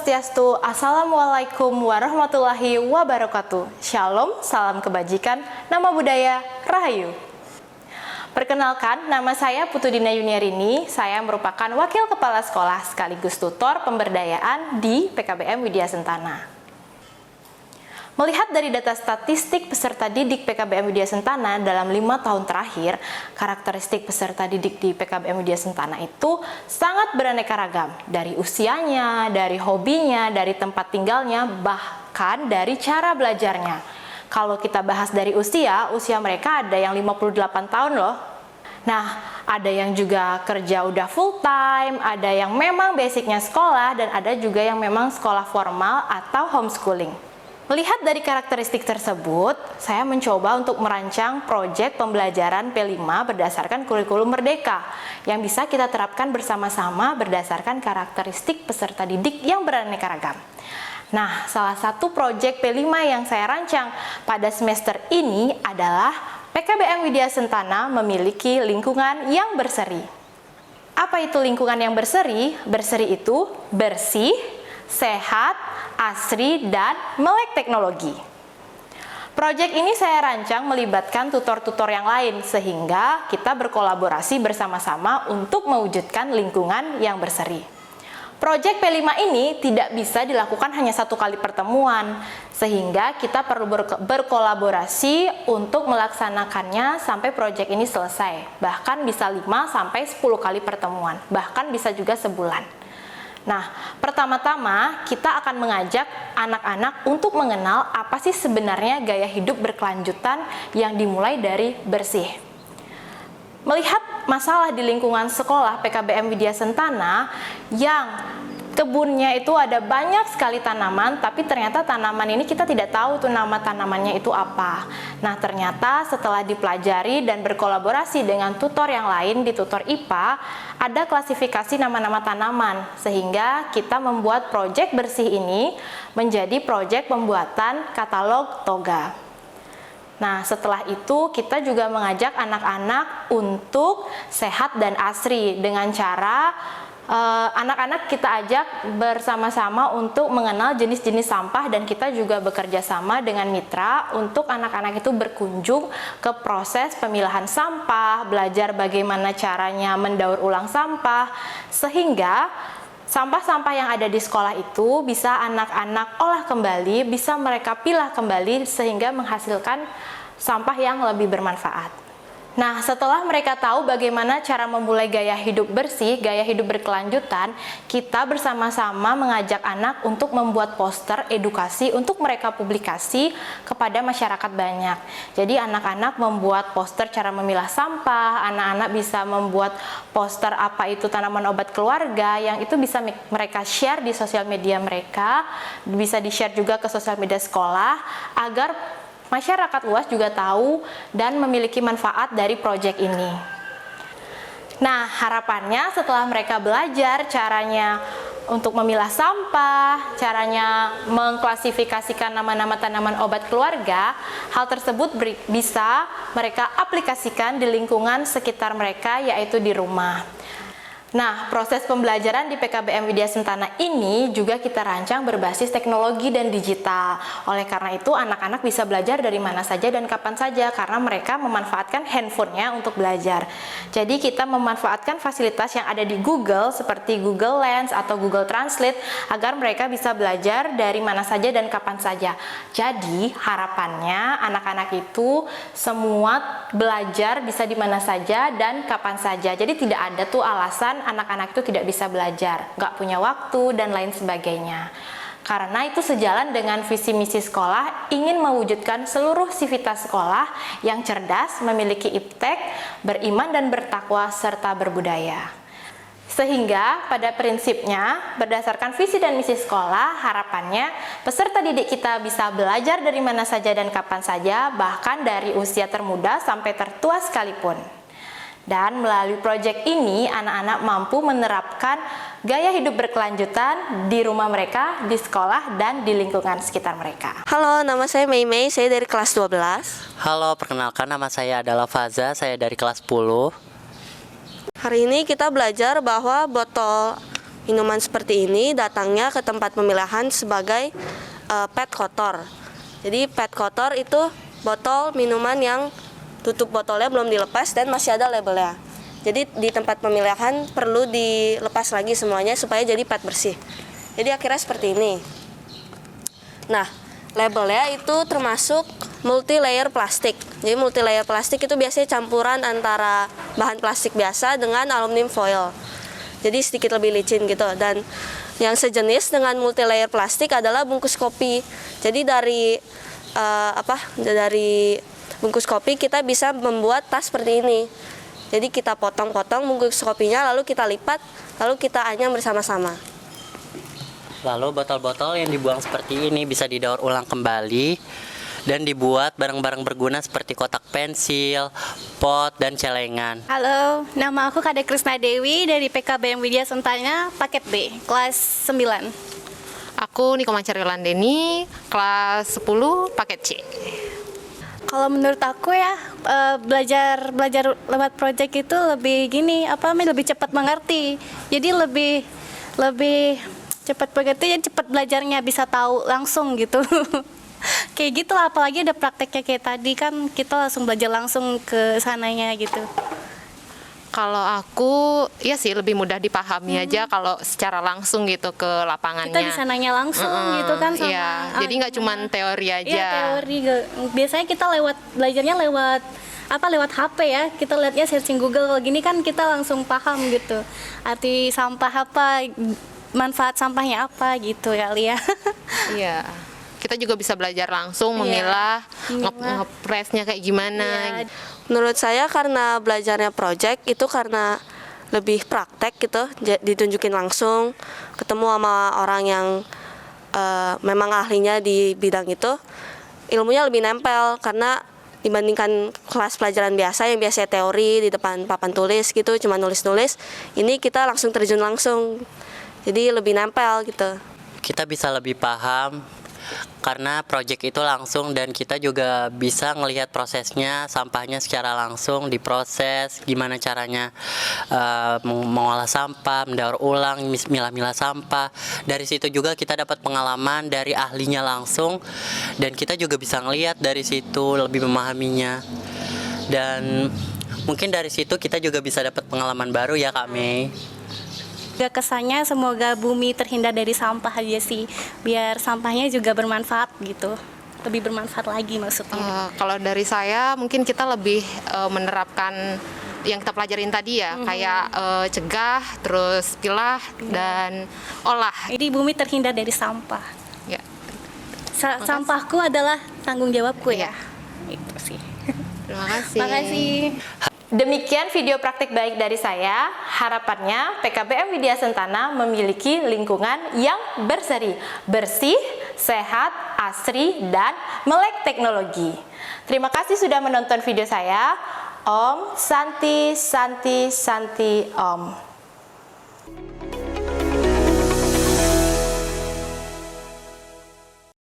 Swastiastu. Assalamualaikum warahmatullahi wabarakatuh. Shalom, salam kebajikan, nama budaya, Rahayu. Perkenalkan, nama saya Putu Dina Yuniarini. Saya merupakan Wakil Kepala Sekolah sekaligus tutor pemberdayaan di PKBM Widya Sentana. Melihat dari data statistik peserta didik PKBM Widya Sentana dalam 5 tahun terakhir, karakteristik peserta didik di PKBM Widya Sentana itu sangat beraneka ragam. Dari usianya, dari hobinya, dari tempat tinggalnya, bahkan dari cara belajarnya. Kalau kita bahas dari usia mereka ada yang 58 tahun loh. Nah, ada yang juga kerja udah full time, ada yang memang basicnya sekolah, dan ada juga yang memang sekolah formal atau homeschooling. Melihat dari karakteristik tersebut, saya mencoba untuk merancang proyek pembelajaran P5 berdasarkan kurikulum Merdeka yang bisa kita terapkan bersama-sama berdasarkan karakteristik peserta didik yang beraneka ragam. Nah, salah satu proyek P5 yang saya rancang pada semester ini adalah PKBM Widya Sentana memiliki lingkungan yang berseri. Apa itu lingkungan yang berseri? Berseri itu bersih, sehat, asri, dan melek teknologi. Proyek ini saya rancang melibatkan tutor-tutor yang lain sehingga kita berkolaborasi bersama-sama untuk mewujudkan lingkungan yang berseri. Proyek P5 ini tidak bisa dilakukan hanya satu kali pertemuan, sehingga kita perlu berkolaborasi untuk melaksanakannya sampai proyek ini selesai. Bahkan bisa 5-10 kali pertemuan, bahkan bisa juga sebulan. Nah, pertama-tama kita akan mengajak anak-anak untuk mengenal apa sih sebenarnya gaya hidup berkelanjutan yang dimulai dari bersih. Melihat masalah di lingkungan sekolah PKBM Widya Sentana yang kebunnya itu ada banyak sekali tanaman, tapi ternyata tanaman ini kita tidak tahu tuh nama tanamannya itu apa. Nah, ternyata setelah dipelajari dan berkolaborasi dengan tutor yang lain di tutor IPA, ada klasifikasi nama-nama tanaman, sehingga kita membuat proyek bersih ini menjadi proyek pembuatan katalog toga. Nah, setelah itu kita juga mengajak anak-anak untuk sehat dan asri dengan cara anak-anak kita ajak bersama-sama untuk mengenal jenis-jenis sampah, dan kita juga bekerja sama dengan mitra untuk anak-anak itu berkunjung ke proses pemilahan sampah, belajar bagaimana caranya mendaur ulang sampah, sehingga sampah-sampah yang ada di sekolah itu bisa anak-anak olah kembali, bisa mereka pilah kembali sehingga menghasilkan sampah yang lebih bermanfaat. Nah, setelah mereka tahu bagaimana cara memulai gaya hidup bersih, gaya hidup berkelanjutan, kita bersama-sama mengajak anak untuk membuat poster edukasi untuk mereka publikasi kepada masyarakat banyak. Jadi anak-anak membuat poster cara memilah sampah, anak-anak bisa membuat poster apa itu tanaman obat keluarga, yang itu bisa mereka share di sosial media mereka, bisa di-share juga ke sosial media sekolah, agar masyarakat luas juga tahu dan memiliki manfaat dari proyek ini. Nah, harapannya setelah mereka belajar caranya untuk memilah sampah, caranya mengklasifikasikan nama-nama tanaman obat keluarga, hal tersebut bisa mereka aplikasikan di lingkungan sekitar mereka, yaitu di rumah. Nah, proses pembelajaran di PKBM Widya Sentana ini juga kita rancang berbasis teknologi dan digital. Oleh karena itu, anak-anak bisa belajar dari mana saja dan kapan saja karena mereka memanfaatkan handphonenya untuk belajar. Jadi kita memanfaatkan fasilitas yang ada di Google seperti Google Lens atau Google Translate agar mereka bisa belajar dari mana saja dan kapan saja. Jadi harapannya anak-anak itu semua belajar bisa di mana saja dan kapan saja. Jadi tidak ada tuh alasan anak-anak itu tidak bisa belajar, nggak punya waktu, dan lain sebagainya. Karena itu sejalan dengan visi misi sekolah ingin mewujudkan seluruh sivitas sekolah yang cerdas, memiliki iptek, beriman dan bertakwa, serta berbudaya. Sehingga pada prinsipnya, berdasarkan visi dan misi sekolah, harapannya peserta didik kita bisa belajar dari mana saja dan kapan saja, bahkan dari usia termuda sampai tertua sekalipun. Dan melalui proyek ini, anak-anak mampu menerapkan gaya hidup berkelanjutan di rumah mereka, di sekolah, dan di lingkungan sekitar mereka. Halo, nama saya Mei Mei, saya dari kelas 12. Halo, perkenalkan nama saya adalah Faza, saya dari kelas 10. Hari ini kita belajar bahwa botol minuman seperti ini datangnya ke tempat pemilahan sebagai PET kotor. Jadi PET kotor itu botol minuman yang tutup botolnya belum dilepas dan masih ada labelnya. Jadi di tempat pemilahan perlu dilepas lagi semuanya supaya jadi PET bersih. Jadi akhirnya seperti ini. Nah, labelnya itu termasuk multi layer plastik. Jadi multi layer plastik itu biasanya campuran antara bahan plastik biasa dengan aluminium foil. Jadi sedikit lebih licin gitu. Dan yang sejenis dengan multi layer plastik adalah bungkus kopi. Jadi dari bungkus kopi kita bisa membuat tas seperti ini. Jadi kita potong-potong bungkus kopinya, lalu kita lipat, lalu kita anyam bersama-sama. Lalu botol-botol yang dibuang seperti ini bisa didaur ulang kembali dan dibuat barang-barang berguna seperti kotak pensil, pot, dan celengan. Halo, nama aku Kade Krisna Dewi dari PKBM Widya Sentana, paket B, kelas 9. Aku Niko Mancari Landeni, kelas 10, paket C. Kalau menurut aku ya, belajar lewat project itu lebih gini, lebih cepat mengerti. Jadi lebih cepat mengerti dan cepat belajarnya, bisa tahu langsung gitu. Kayak gitu lah, apalagi ada prakteknya kayak tadi kan kita langsung belajar langsung ke sananya gitu. Kalau aku, ya sih lebih mudah dipahami aja kalau secara langsung gitu ke lapangannya. Kita bisa nanya langsung gitu kan sama. Iya, jadi nggak cuma teori aja. Iya, teori. Biasanya kita belajarnya lewat HP ya. Kita lihatnya searching Google gini kan kita langsung paham gitu. Arti sampah apa, manfaat sampahnya apa gitu kali ya. Iya. Kita juga bisa belajar langsung memilah, ngepresnya kayak gimana. Iya. Menurut saya karena belajarnya project itu karena lebih praktek gitu, ditunjukin langsung, ketemu sama orang yang memang ahlinya di bidang itu, ilmunya lebih nempel karena dibandingkan kelas pelajaran biasa yang biasanya teori di depan papan tulis gitu, cuma nulis-nulis, ini kita langsung terjun langsung, jadi lebih nempel gitu. Kita bisa lebih paham karena proyek itu langsung dan kita juga bisa ngelihat prosesnya, sampahnya secara langsung diproses, gimana caranya mengolah sampah, mendaur ulang, milah-milah sampah. Dari situ juga kita dapat pengalaman dari ahlinya langsung dan kita juga bisa ngelihat dari situ, lebih memahaminya. Dan mungkin dari situ kita juga bisa dapat pengalaman baru ya Kak Mei. Kesannya semoga bumi terhindar dari sampah aja sih, biar sampahnya juga bermanfaat gitu, lebih bermanfaat lagi maksudnya. Kalau dari saya mungkin kita lebih menerapkan yang kita pelajarin tadi ya, kayak cegah, terus pilah dan olah. Jadi bumi terhindar dari sampah. Ya. Sampahku adalah tanggung jawabku ya. Itu sih. Terima kasih. Makasih. Demikian video praktik baik dari saya. Harapannya PKBM Widya Sentana memiliki lingkungan yang berseri, bersih, sehat, asri, dan melek teknologi. Terima kasih sudah menonton video saya. Om Santi Santi Santi Om.